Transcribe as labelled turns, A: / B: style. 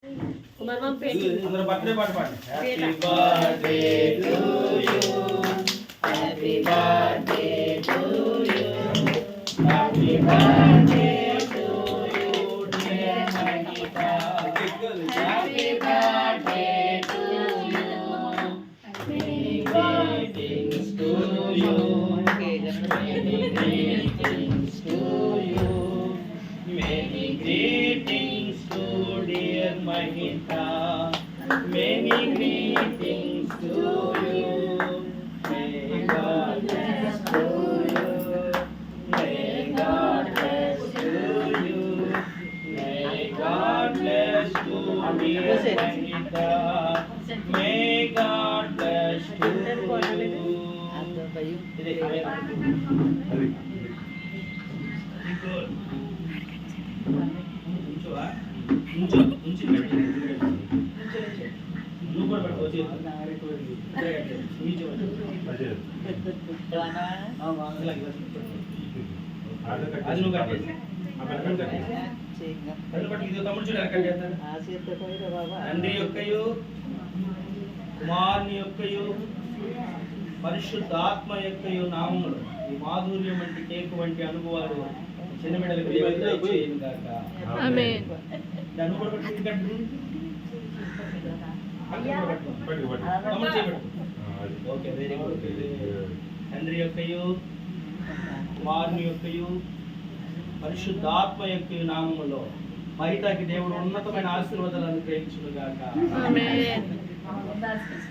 A: అందరూ బర్త్డే పాట పాడండి. Happy birthday to you, happy birthday to you, happy birthday to you dear Manitha, happy birthday to you, many greetings to you, many greetings to you, many greetings to dear Mahita, many greetings to you. May God bless to you. May God bless to you. May God bless to dear Mahita. May God bless to you. నువ్వు కూడా పట్టుకోవచ్చు. అది నువ్వు కట్టేసి తమ్ముడు చూడ cut చేస్తాడు. తండ్రి యొక్కయు కుమారుని యొక్కయు పరిశుద్ధాత్మ యొక్కయు నామములు ఈ మాధుర్యం వంటి కేకు వంటి అనుభవాలు చిన్న బిడ్డలకు చేయను గాక. ఆమేన్. దాన్ని కూడా పట్టుకుంటే కట్టు. Okay, very good. తండ్రి యొక్కయు కుమారుని యొక్కయు పరిశుద్ధాత్మ యొక్క నామములో మహితాకి దేవుడు ఉన్నతమైన ఆశీర్వాదాలను అనుగ్రహించును గాక. ఆమేన్.